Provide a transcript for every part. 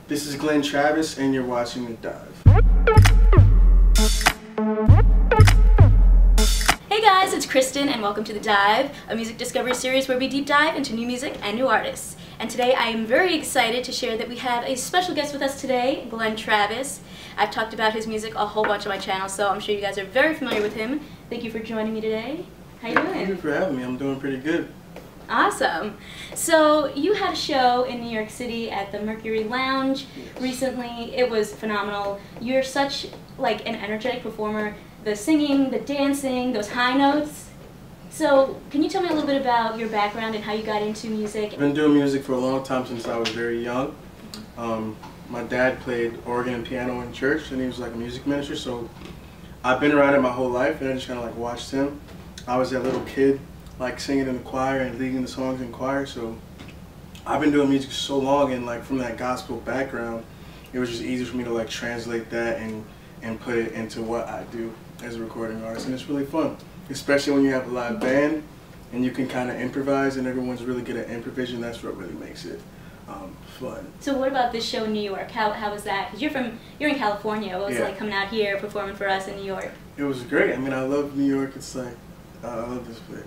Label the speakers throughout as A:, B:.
A: This is Glenn Travis, and you're watching The Dive.
B: Hey guys, it's Kristen, and welcome to The Dive, a music discovery series where we deep dive into new music and new artists. And today I am very excited to share that we have a special guest with us today, Glenn Travis. I've talked about his music a whole bunch on my channel, so I'm sure you guys are very familiar with him. Thank you for joining me today. How you doing?
A: Thank you for having me. I'm doing pretty good.
B: Awesome. So you had a show in New York City at the Mercury Lounge recently. It was phenomenal. You're such like an energetic performer. The singing, the dancing, those high notes. So can you tell me a little bit about your background and how you got into music?
A: I've been doing music for a long time, since I was very young. My dad played organ and piano in church, and he was like a music minister, so I've been around it my whole life, and I just kind of like watched him. I was that little kid like singing in the choir and leading the songs in choir, so I've been doing music so long, and like from that gospel background, it was just easy for me to like translate that and put it into what I do as a recording artist, and it's really fun, especially when you have a live band and you can kind of improvise, and everyone's really good at improvisation. That's what really makes it fun.
B: So what about this show in New York? How was that? Because you're in California. What was it like coming out here performing for us in New York? It
A: was great. I mean, I love New York. It's like I love this place.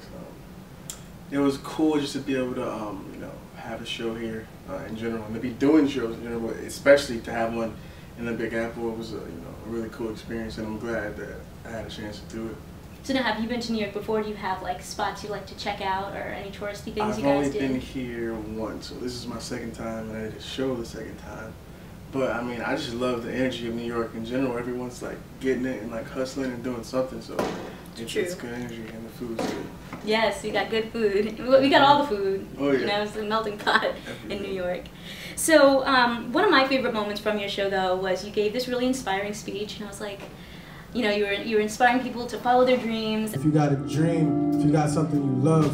A: It was cool just to be able to you know, have a show here in general, and to be doing shows in general, especially to have one in the Big Apple. It was a, you know, a really cool experience, and I'm glad that I had a chance to do it. So
B: now, have you been to New York before? Do you have like spots you like to check out, or any touristy things you guys did?
A: I've only been here once, so this is my second time, and I did a show the second time. But I mean, I just love the energy of New York in general. Everyone's like getting it and like hustling and doing something, so it's good energy, and the food's good.
B: Yes, we got good food. We got all the food.
A: Oh yeah.
B: You know, it's a melting pot in New York. So one of my favorite moments from your show, though, was you gave this really inspiring speech, and I was like, you know, you were inspiring people to follow their dreams.
C: If you got a dream, if you got something you love,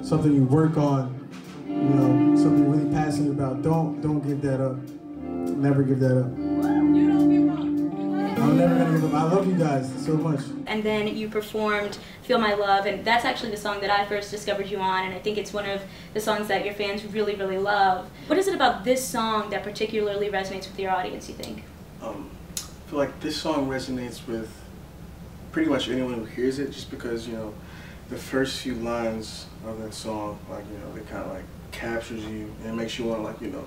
C: something you work on, you know, something you're really passionate about, don't give that up. Never give that up. I'm never gonna give up. I love you guys so much.
B: And then you performed Feel My Love, and that's actually the song that I first discovered you on, and I think it's one of the songs that your fans really, really love. What is it about this song that particularly resonates with your audience, you think?
A: I feel like this song resonates with pretty much anyone who hears it, just because, you know, the first few lines of that song, like, you know, it kind of like captures you and it makes you want to, like, you know,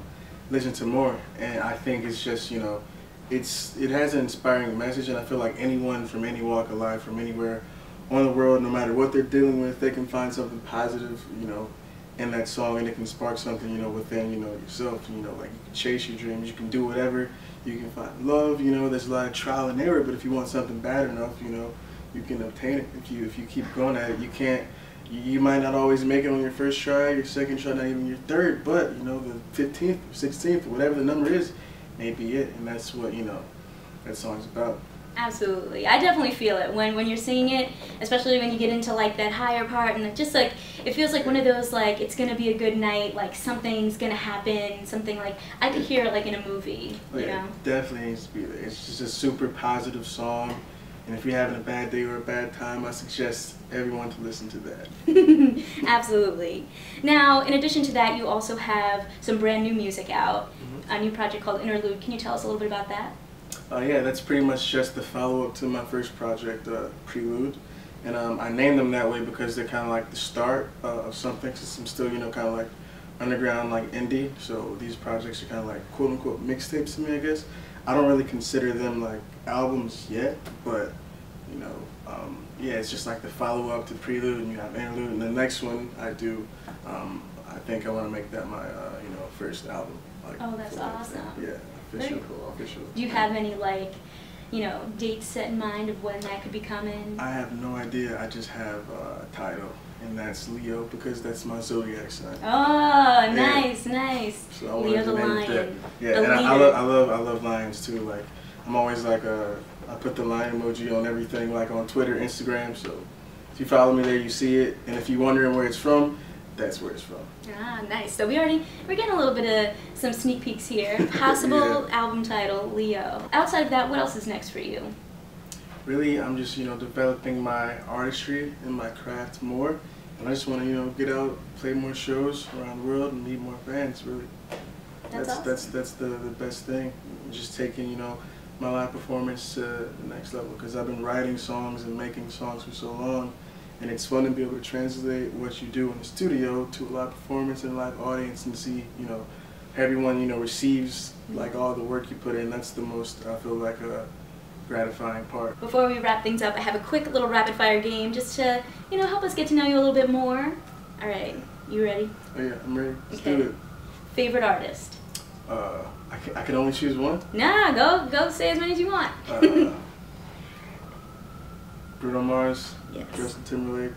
A: listen to more. And I think it's just, you know, it has an inspiring message, and I feel like anyone from any walk of life, from anywhere on the world, no matter what they're dealing with, they can find something positive, you know, in that song, and it can spark something, you know, within, you know, yourself. You know, like, you can chase your dreams, you can do whatever, you can find love, you know, there's a lot of trial and error, but if you want something bad enough, you know, you can obtain it. If you keep going at it, you might not always make it on your first try, your second try, not even your third, but, you know, the 15th, 16th, whatever the number is, may be it, and that's what, you know, that song's about.
B: Absolutely. I definitely feel it when you're singing it, especially when you get into like that higher part, and it just like, it feels like one of those like, it's gonna be a good night, like something's gonna happen, something like, I could hear it like in a movie, you know?
A: It definitely needs to be there. It's just a super positive song, and if you're having a bad day or a bad time, I suggest everyone to listen to that.
B: Absolutely. Now, in addition to that, you also have some brand new music out, a new project called Interlude. Can you tell us a little bit about that?
A: Yeah, that's pretty much just the follow-up to my first project, Prelude. And I named them that way because they're kind of like the start of something, since I'm still, you know, kind of like underground, like indie. So these projects are kind of like quote-unquote mixtapes to me, I guess. I don't really consider them like albums yet, but, you know, yeah, it's just like the follow-up to Prelude, and you have Interlude, and the next one I do, I think I want to make that my, you know, first album. Like,
B: oh, that's awesome.
A: Yeah.
B: Very cool.
A: Official.
B: Do you have any, like, you know, dates set in mind of when that could be coming?
A: I have no idea. I just have a title, and that's Leo, because that's my zodiac sign.
B: Oh, nice, nice.
A: So
B: Leo the lion.
A: Yeah, and I love lions too. Like, I'm always like I put the lion emoji on everything, like on Twitter, Instagram. So if you follow me there, you see it, and if you're wondering where it's from, that's where it's from.
B: Ah, nice. So we're getting a little bit of some sneak peeks here. Possible album title, Leo. Outside of that, what else is next for you?
A: Really, I'm just, you know, developing my artistry and my craft more, and I just want to, you know, get out, play more shows around the world, and meet more fans, really.
B: That's awesome.
A: That's the best thing. Just taking, you know, my live performance to the next level, because I've been writing songs and making songs for so long, and it's fun to be able to translate what you do in the studio to a live performance and a live audience and see, you know, everyone, you know, receives like all the work you put in. That's the most, I feel like, a gratifying part.
B: Before we wrap things up, I have a quick little rapid fire game just to, you know, help us get to know you a little bit more. All right, you ready?
A: Oh yeah, I'm ready. Let's
B: Okay.
A: do it.
B: Favorite artist?
A: I can only choose one?
B: Nah, go say as many as you want.
A: Bruno Mars,
B: Yes.
A: Justin Timberlake,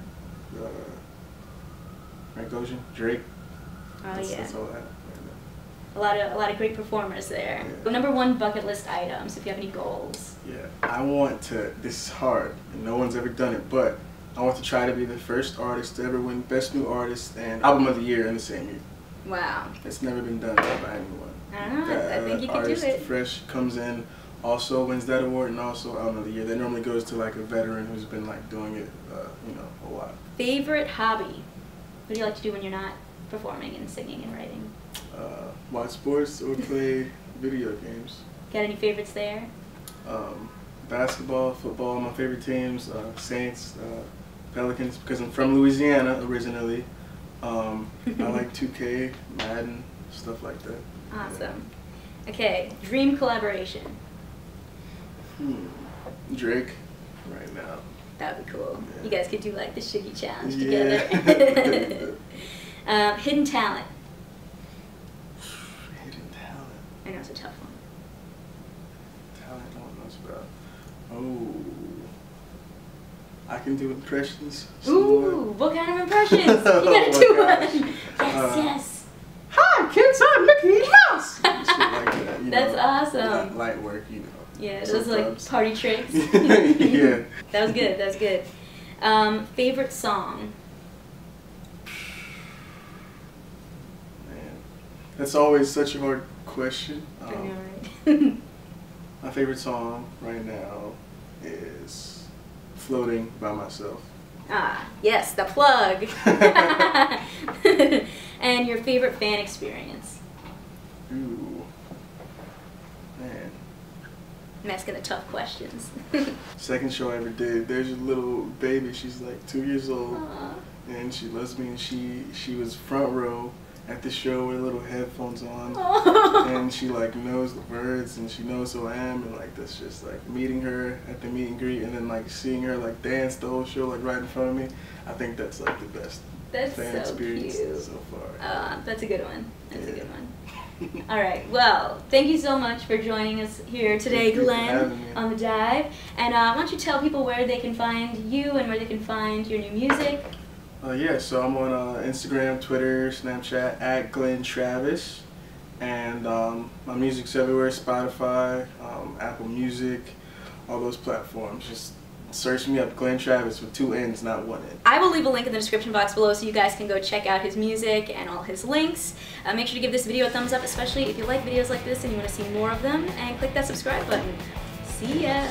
A: Frank Ocean, Drake.
B: Oh yeah.
A: That's all I have.
B: A lot of great performers there.
A: Yeah.
B: Number one bucket list items, if you have any goals.
A: Yeah, I want to, this is hard, and no one's ever done it, but I want to try to be the first artist to ever win Best New Artist and Album of the Year in the same year.
B: Wow.
A: It's never been done by anyone.
B: I don't know, I think you can do
A: artist
B: it.
A: fresh comes in, also wins that award, and also Album of the Year. That normally goes to like a veteran who's been like doing it, you know, a lot.
B: Favorite hobby? What do you like to do when you're not performing and singing and writing?
A: Watch sports or play video games.
B: Got any favorites there?
A: Basketball, football, my favorite teams, Saints, Pelicans, because I'm from Louisiana originally. I like 2K, Madden, stuff like that.
B: Awesome. Okay, dream collaboration.
A: Drake, right now.
B: That would be cool.
A: Yeah.
B: You guys could do like the Shiggy Challenge
A: Yeah.
B: together. Hidden talent.
A: Hidden talent.
B: I know it's a tough one.
A: Talent no one knows about. Oh. I can do impressions.
B: Ooh, what kind of impressions? You gotta
A: Oh
B: do
A: my
B: one.
A: gosh.
B: Yes,
A: Hi kids, I'm Mickey Mouse! Shit like that, you
B: That's
A: know.
B: awesome.
A: Light work, you know.
B: Yeah, those are like
A: Sometimes.
B: party tricks.
A: Yeah.
B: That was good, that was good. Favorite song?
A: Man, that's always such a hard question.
B: I know, right?
A: My favorite song right now is Floating by Myself.
B: Ah, yes, the plug. And your favorite fan experience?
A: Ooh. Man.
B: I'm asking the tough questions.
A: Second show I ever did, there's a little baby, she's like 2 years old,
B: Aw.
A: and she loves me, and she was front row at the show with little headphones on, and she like knows the words, and she knows who I am, and like that's just like meeting her at the meet and greet, and then like seeing her like dance the whole show like right in front of me. I think that's like the best
B: That's
A: fan
B: so
A: experience
B: cute.
A: so far.
B: That's a good one. That's a
A: Yeah.
B: good one. All right. Well, thank you so much for joining us here today,
A: Thank you for
B: Glenn,
A: having me.
B: on The Dive. And why don't you tell people where they can find you and where they can find your new music?
A: Yeah, so I'm on Instagram, Twitter, Snapchat, at Glenn Travis, and my music's everywhere, Spotify, Apple Music, all those platforms. Just search me up, Glenn Travis, with 2 N's, not 1 N.
B: I will leave a link in the description box below so you guys can go check out his music and all his links. Make sure to give this video a thumbs up, especially if you like videos like this and you want to see more of them, and click that subscribe button. See ya!